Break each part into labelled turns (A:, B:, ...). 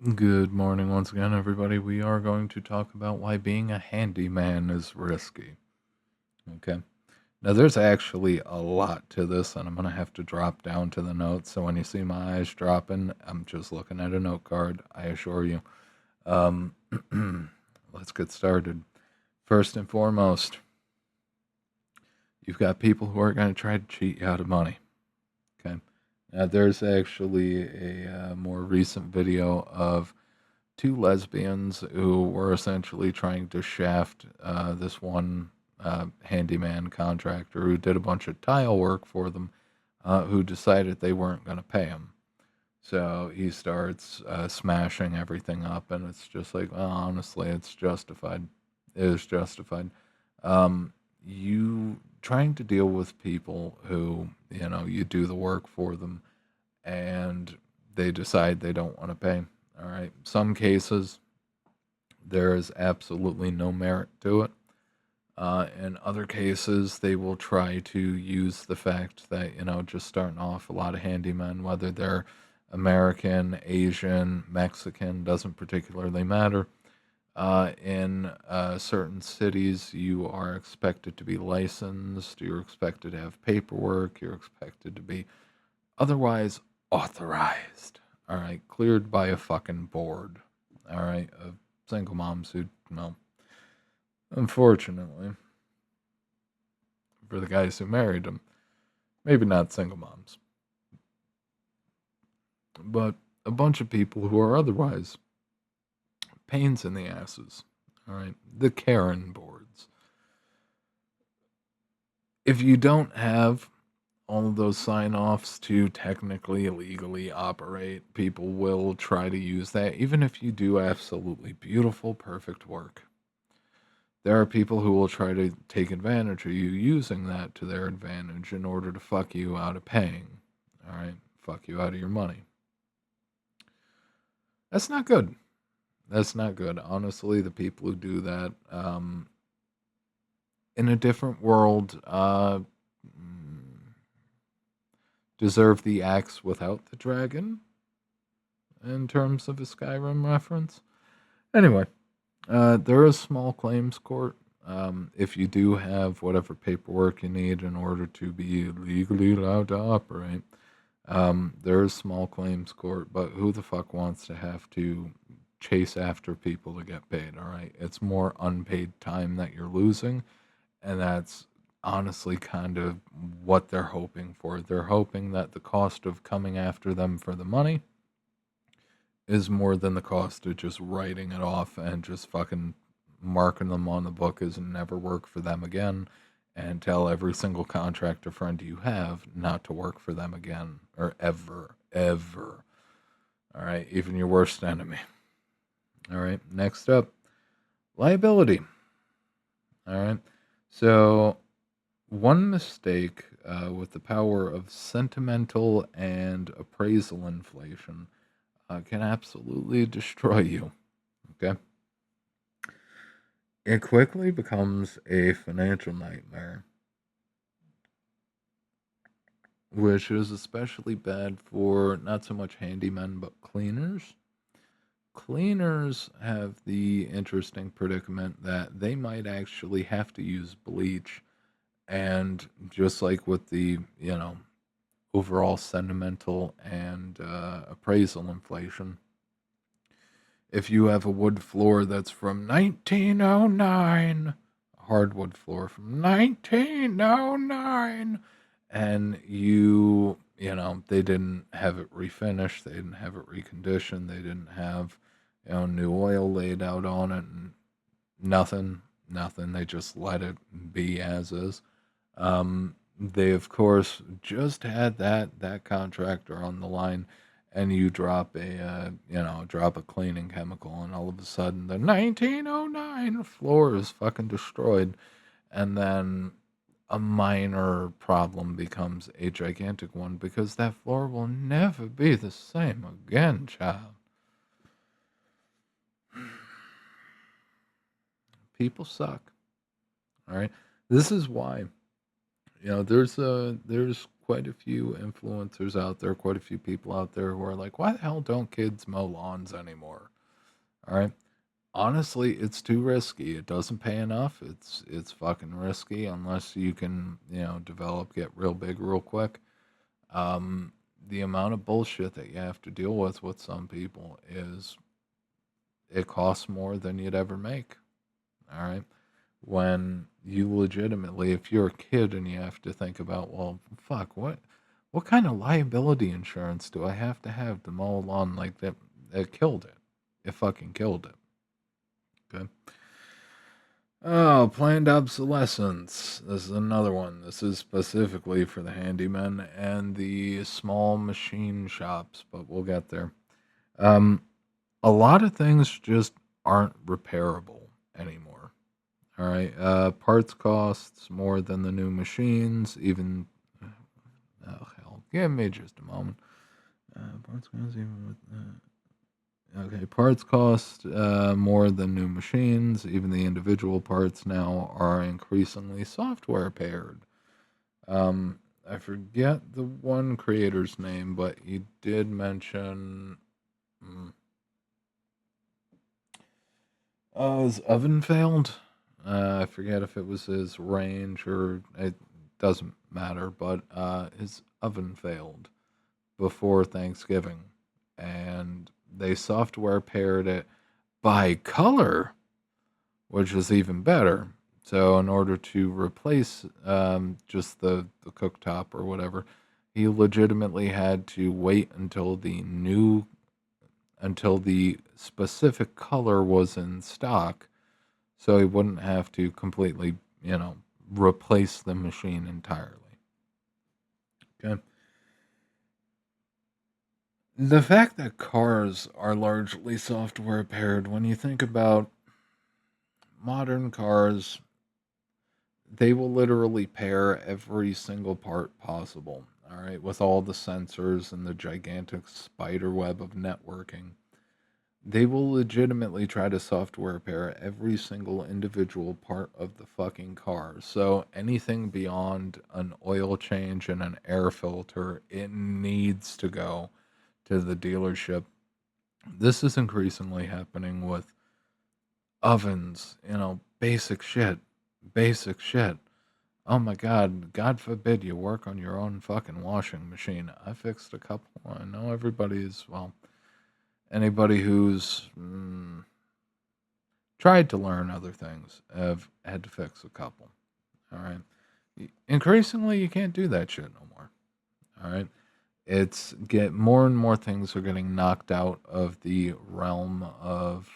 A: Good morning once again, everybody. We are going to talk about why being a handyman is risky. Okay. Now, there's actually a lot to this, and I'm going to have to drop down to the notes. So when you see my eyes dropping, I'm just looking at a note card, I assure you. Um, let's get started. First and foremost, you've got people who are going to try to cheat you out of money. Okay. Now, there's actually a more recent video of two lesbians who were essentially trying to shaft this one handyman contractor who did a bunch of tile work for them, who decided they weren't going to pay him. So he starts smashing everything up, and it's just like, well, honestly, it's justified. It is justified. You trying to deal with people who, you do the work for them and they decide they don't want to pay. All right. Some cases, there is absolutely no merit to it. In other cases, they will try to use the fact that, just starting off, a lot of handymen, whether they're American, Asian, Mexican, doesn't particularly matter. In certain cities, you are expected to be licensed, you're expected to have paperwork, you're expected to be otherwise authorized. All right, cleared by a fucking board. All right, of single moms who, well, unfortunately, for the guys who married them, maybe not single moms, but a bunch of people who are otherwise pains in the asses. All right, the Karen boards. If you don't have all of those sign offs to technically legally operate, people will try to use that, even if you do absolutely beautiful, perfect work. There are people who will try to take advantage of you using that to their advantage in order to fuck you out of paying. All right, fuck you out of your money. That's not good. That's not good. Honestly, the people who do that, in a different world, deserve the axe without the dragon in terms of a Skyrim reference. Anyway, there is small claims court. If you do have whatever paperwork you need in order to be legally allowed to operate, there is small claims court. But who the fuck wants to have to chase after people to get paid? All right, it's more unpaid time that you're losing, and that's honestly kind of what they're hoping for. They're hoping that the cost of coming after them for the money is more than the cost of just writing it off and just fucking marking them on the book as never work for them again, and tell every single contractor friend you have not to work for them again or ever. All right, even your worst enemy. All right, next up, liability. All right, so one mistake with the power of sentimental and appraisal inflation can absolutely destroy you. Okay. It quickly becomes a financial nightmare, which is especially bad for not so much handymen but cleaners. Cleaners have the interesting predicament that they might actually have to use bleach, and just like with the, overall sentimental and appraisal inflation, if you have a wood floor that's from 1909, a hardwood floor from 1909, and they didn't have it refinished, they didn't have it reconditioned, they didn't have, new oil laid out on it, and nothing. They just let it be as is. They of course just had that contractor on the line, and you drop a cleaning chemical, and all of a sudden the 1909 floor is fucking destroyed, and then a minor problem becomes a gigantic one because that floor will never be the same again, child. People suck. All right, this is why, there's quite a few influencers out there, quite a few people out there who are like, why the hell don't kids mow lawns anymore? All right. Honestly, it's too risky. It doesn't pay enough. It's fucking risky unless you can, develop, get real big real quick. Um, the amount of bullshit that you have to deal with some people is it costs more than you'd ever make. All right. When you legitimately, if you're a kid and you have to think about, well, fuck, what kind of liability insurance do I have to mow a lawn like that? It killed it. It fucking killed it. Okay. Oh, planned obsolescence. This is another one. This is specifically for the handymen and the small machine shops, but we'll get there. Um, a lot of things just aren't repairable anymore. All right. Parts costs more than the new machines. Even oh hell, give me just a moment. Parts costs even with okay, parts cost more than new machines. Even the individual parts now are increasingly software paired. I forget the one creator's name, but he did mention. Mm, oh, his oven failed. I forget if it was his range or it doesn't matter, but his oven failed before Thanksgiving, and they software paired it by color, which is even better. So, in order to replace just the cooktop or whatever, he legitimately had to wait until the specific color was in stock, so he wouldn't have to completely, replace the machine entirely. Okay. The fact that cars are largely software paired, when you think about modern cars, they will literally pair every single part possible, all right, with all the sensors and the gigantic spider web of networking. They will legitimately try to software pair every single individual part of the fucking car. So anything beyond an oil change and an air filter, it needs to go to the dealership. This is increasingly happening with ovens, basic shit. Basic shit. Oh my god, God forbid you work on your own fucking washing machine. I fixed a couple. I know anybody who's tried to learn other things have had to fix a couple. All right. Increasingly, you can't do that shit no more. All right. It's get more and more things are getting knocked out of the realm of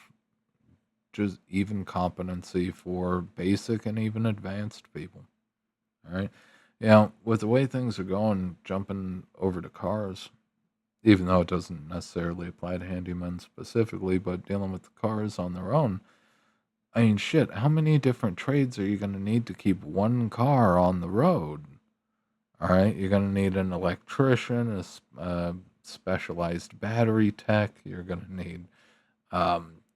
A: just even competency for basic and even advanced people. All right. With the way things are going, jumping over to cars, even though it doesn't necessarily apply to handymen specifically, but dealing with the cars on their own. I mean, shit, how many different trades are you going to need to keep one car on the road? All right. You're going to need an electrician, a specialized battery tech. You're going to need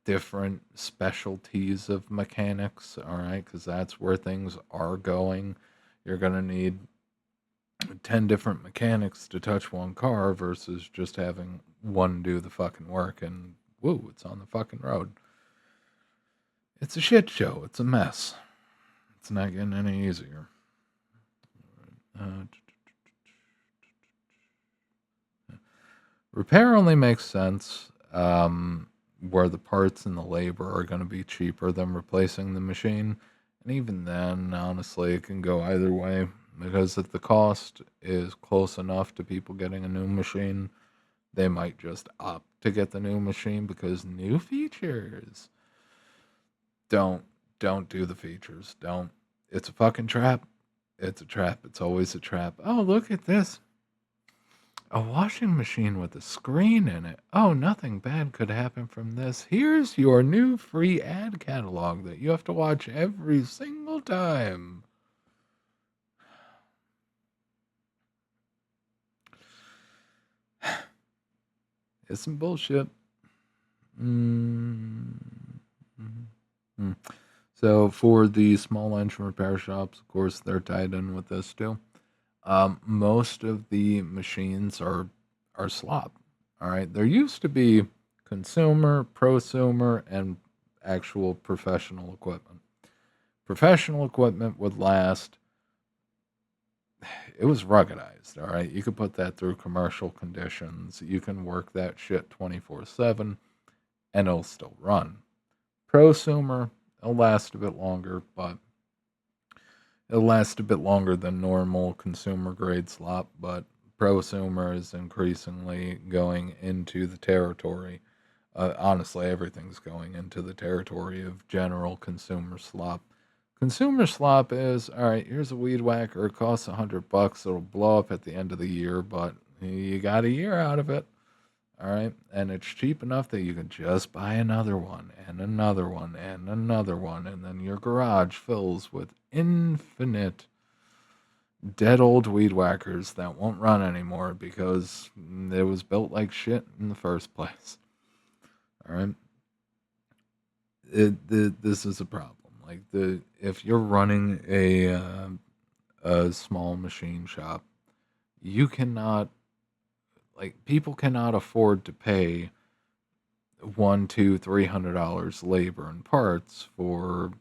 A: different specialties of mechanics. All right. Because that's where things are going. You're going to need 10 different mechanics to touch one car versus just having one do the fucking work and woo, it's on the fucking road. It's a shit show. It's a mess. It's not getting any easier. Uh, Repair only makes sense where the parts and the labor are going to be cheaper than replacing the machine. And even then, honestly, it can go either way. Because if the cost is close enough to people getting a new machine, they might just opt to get the new machine because new features. Don't don't do the features. Don't. It's a fucking trap. It's a trap. It's always a trap. Oh, look at this. A washing machine with a screen in it. Oh, nothing bad could happen from this. Here's your new free ad catalog that you have to watch every single time. It's some bullshit. Mm. Mm. So for the small engine repair shops, of course, they're tied in with this too. Most of the machines are slop. All right, there used to be consumer, prosumer, and actual professional equipment. Professional equipment would last. It was ruggedized. All right, you could put that through commercial conditions. You can work that shit 24/7, and it'll still run. Prosumer, it'll last a bit longer, but it'll last a bit longer than normal consumer grade slop, but prosumer is increasingly going into the territory. Honestly, everything's going into the territory of general consumer slop. Consumer slop is all right. Here's a weed whacker. It costs $100. It'll blow up at the end of the year, but you got a year out of it. All right, and it's cheap enough that you can just buy another one and another one and another one, and then your garage fills with infinite dead old weed whackers that won't run anymore because it was built like shit in the first place. All right, this is a problem. Like if you're running a small machine shop, you cannot people cannot afford to pay one, two, $300 labor and parts for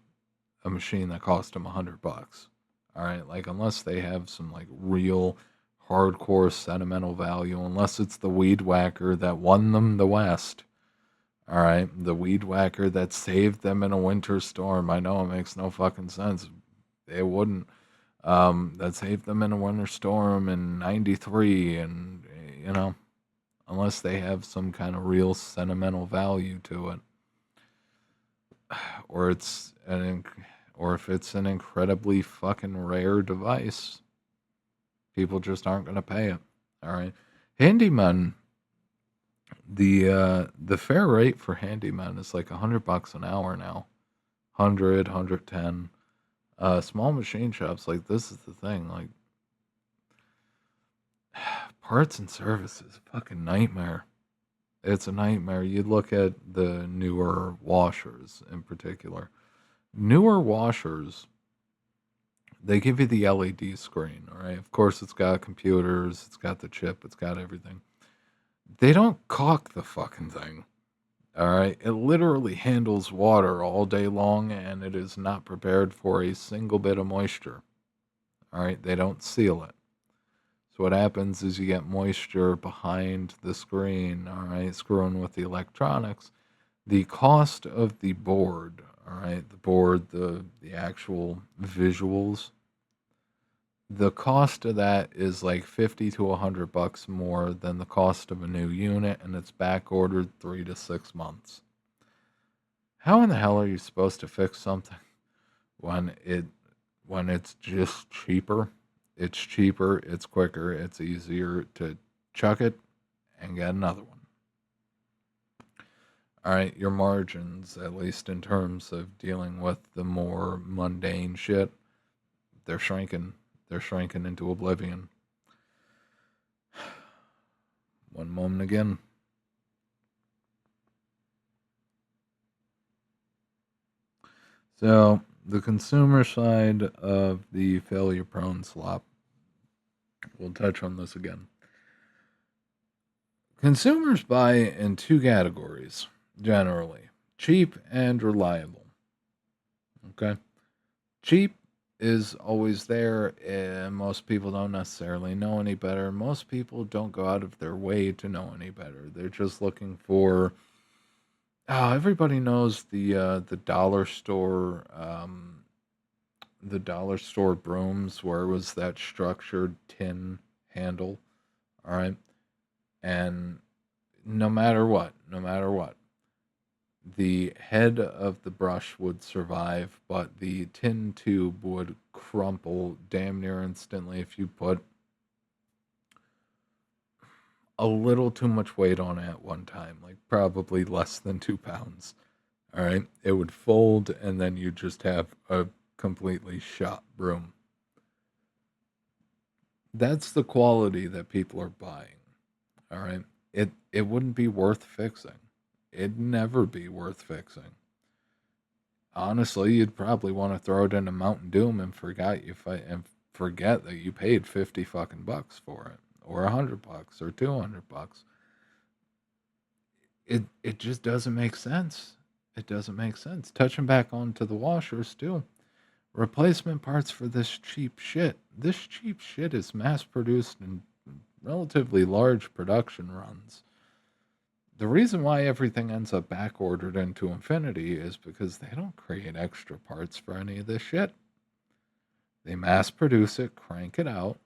A: a machine that cost them $100. All right, like unless they have some like real hardcore sentimental value, unless it's the weed whacker that won them the West. All right, the weed whacker that saved them in a winter storm. I know it makes no fucking sense. It wouldn't. That saved them in a winter storm in '93, and unless they have some kind of real sentimental value to it, or or if it's an incredibly fucking rare device, people just aren't going to pay it. All right, handyman. The fair rate for handyman is like $100 an hour now, 110. Small machine shops, like, this is the thing, like, parts and service is a fucking nightmare. It's a nightmare. You look at the newer washers in particular. Newer washers, they give you the LED screen, all right? Of course, it's got computers, it's got the chip, it's got everything. They don't caulk the fucking thing, all right? It literally handles water all day long, and it is not prepared for a single bit of moisture, all right? They don't seal it. So what happens is you get moisture behind the screen, all right, screwing with the electronics. The cost of the board, all right, the board, the actual visuals, the cost of that is like 50 to $100 more than the cost of a new unit, and it's back ordered 3 to 6 months. How in the hell are you supposed to fix something when it's just cheaper? It's cheaper, it's quicker, it's easier to chuck it and get another one. All right, your margins, at least in terms of dealing with the more mundane shit, they're shrinking. They're shrinking into oblivion. One moment again. So, the consumer side of the failure prone slop, we'll touch on this again. Consumers buy in two categories, generally cheap and reliable. Okay? Cheap is always there, and most people don't necessarily know any better. Most people don't go out of their way to know any better. They're just looking for. Everybody knows the dollar store brooms where it was that structured tin handle. All right, and no matter what, the head of the brush would survive, but the tin tube would crumple damn near instantly if you put a little too much weight on it at one time, like probably less than 2 pounds. All right, it would fold, and then you just have a completely shot broom. That's the quality that people are buying. All right, it wouldn't be worth fixing. It'd never be worth fixing. Honestly, you'd probably want to throw it in a Mountain Doom and forget that you paid 50 fucking bucks for it, or $100 or $200. It just doesn't make sense. It doesn't make sense. Touching back onto the washers too. Replacement parts for this cheap shit. This cheap shit is mass produced in relatively large production runs. The reason why everything ends up back ordered into infinity is because they don't create extra parts for any of this shit. They mass produce it, crank it out,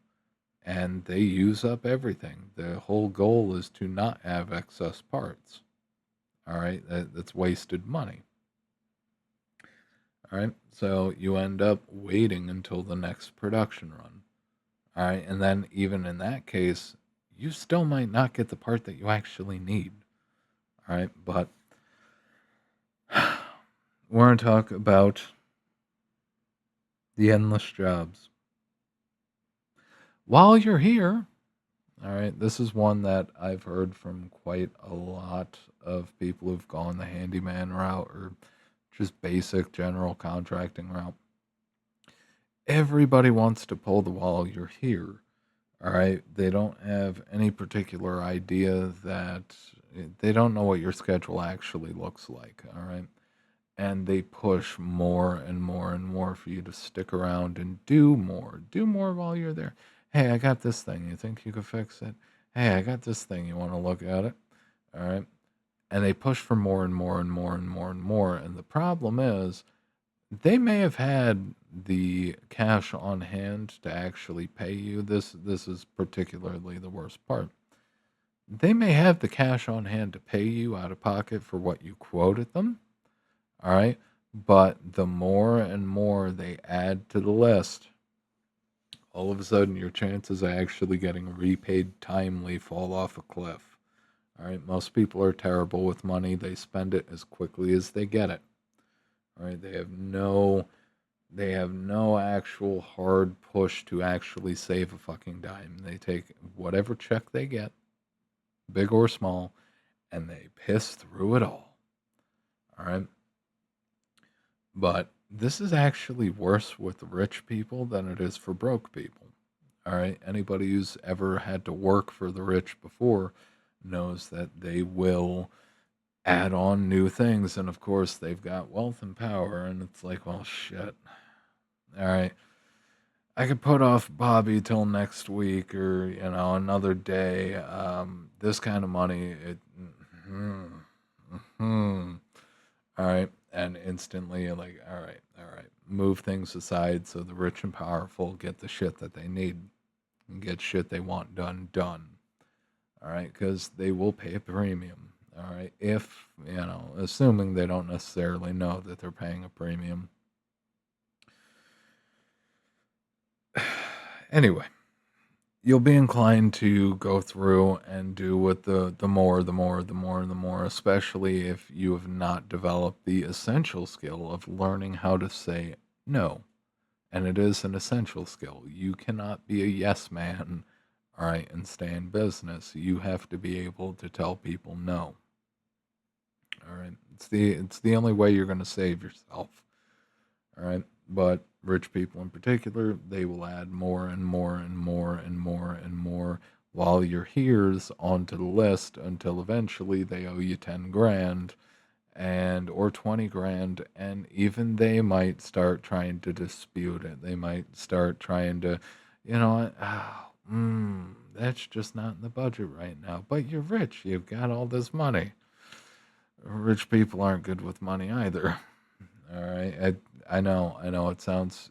A: and they use up everything. The whole goal is to not have excess parts. All right, that's wasted money. All right, so you end up waiting until the next production run. All right, and then even in that case, you still might not get the part that you actually need. All right, but we're going to talk about the endless jobs. While you're here, all right, this is one that I've heard from quite a lot of people who've gone the handyman route or just basic general contracting route. Everybody wants to pull the while you're here. All right. They don't have any particular idea that they don't know what your schedule actually looks like. All right. And they push more and more and more for you to stick around and do more. Do more while you're there. Hey, I got this thing. You think you could fix it? Hey, I got this thing. You want to look at it? All right. And they push for more and more and more and more and more. And the problem is, they may have had the cash on hand to actually pay you. This is particularly the worst part. They may have the cash on hand to pay you out of pocket for what you quoted them. All right. But the more and more they add to the list, all of a sudden your chances of actually getting repaid timely fall off a cliff. All right. Most people are terrible with money. They spend it as quickly as they get it. All right. They have no actual hard push to actually save a fucking dime. They take whatever check they get, big or small, and they piss through it all. All right. But this is actually worse with rich people than it is for broke people. All right. Anybody who's ever had to work for the rich before knows that they will add on new things. And of course, they've got wealth and power. And it's like, well, shit. All right. I could put off Bobby till next week or, another day. This kind of money, mm, mm, all right. And instantly, you're like, all right. Move things aside so the rich and powerful get the shit that they need and get shit they want done. All right. Because they will pay a premium. All right. If, assuming they don't necessarily know that they're paying a premium. Anyway, you'll be inclined to go through and do with the more, especially if you have not developed the essential skill of learning how to say no. And it is an essential skill. You cannot be a yes man, all right, and stay in business. You have to be able to tell people no. All right. It's the only way you're going to save yourself. All right. But rich people in particular, they will add more and more and more and more and more while you're here's onto the list until eventually they owe you 10 grand and or 20 grand, and even they might start trying to dispute it. They might start trying to, that's just not in the budget right now. But you're rich, you've got all this money. Rich people aren't good with money either. All right, I know, it sounds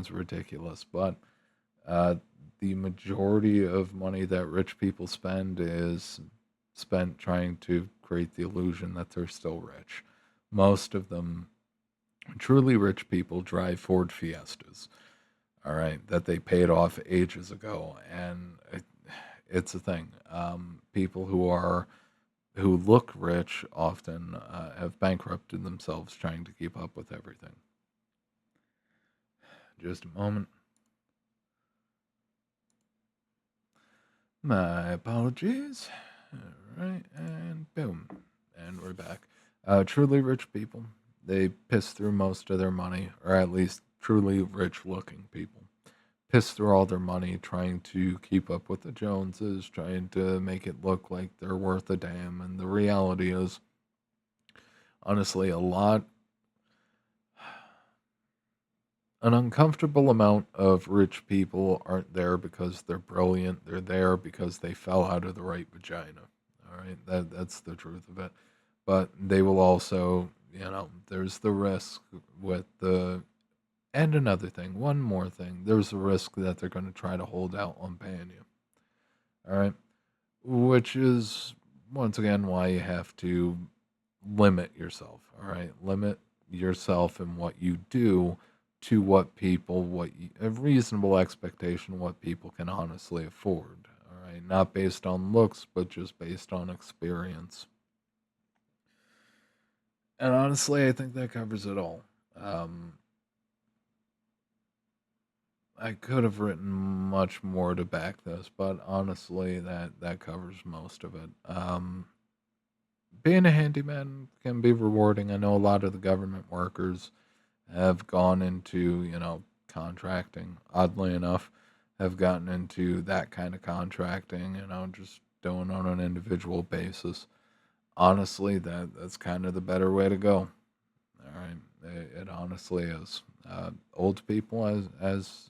A: ridiculous, but the majority of money that rich people spend is spent trying to create the illusion that they're still rich. Most of them, truly rich people, drive Ford Fiestas. All right, that they paid off ages ago, and it's a thing. People who look rich often have bankrupted themselves trying to keep up with everything. Just a moment. My apologies. All right, and boom. And we're back. Truly rich people, they piss through most of their money, or at least truly rich looking people piss through all their money trying to keep up with the Joneses, trying to make it look like they're worth a damn. And the reality is, honestly, an uncomfortable amount of rich people aren't there because they're brilliant. They're there because they fell out of the right vagina. All right, that's the truth of it. But they will also, there's the risk with the and another thing, one more thing. There's a risk that they're going to try to hold out on paying you. All right, which is once again why you have to limit yourself. All right, limit yourself and what you do to a reasonable expectation of what people can honestly afford. All right, not based on looks, but just based on experience. And honestly, I think that covers it all. Um, I could have written much more to back this, but honestly, that covers most of it. Being a handyman can be rewarding. I know a lot of the government workers have gone into, contracting. Oddly enough, have gotten into that kind of contracting, just doing on an individual basis. Honestly, that's kind of the better way to go. All right, it honestly is. Old people, as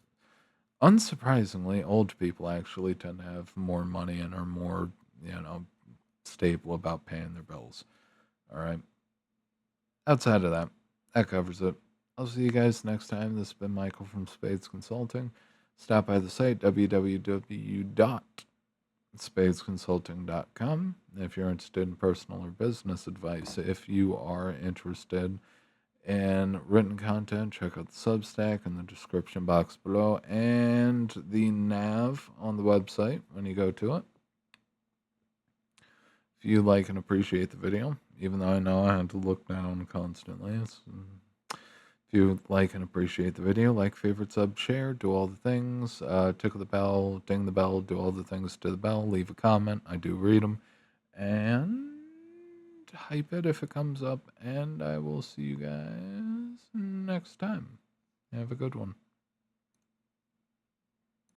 A: unsurprisingly, old people actually tend to have more money and are more, you know, stable about paying their bills. All right. Outside of that, that covers it. I'll see you guys next time. This has been Michael from Spades Consulting. Stop by the site www.spadesconsulting.com if you're interested in personal or business advice. If you are interested in written content, check out the Substack in the description box below and the nav on the website when you go to it. If you like and appreciate the video, even though I know I have to look down constantly, if you like and appreciate the video, like, favorite, sub, share, do all the things, tickle the bell, ding the bell, do all the things to the bell, leave a comment. I do read them. And hype it if it comes up. And I will see you guys next time. Have a good one.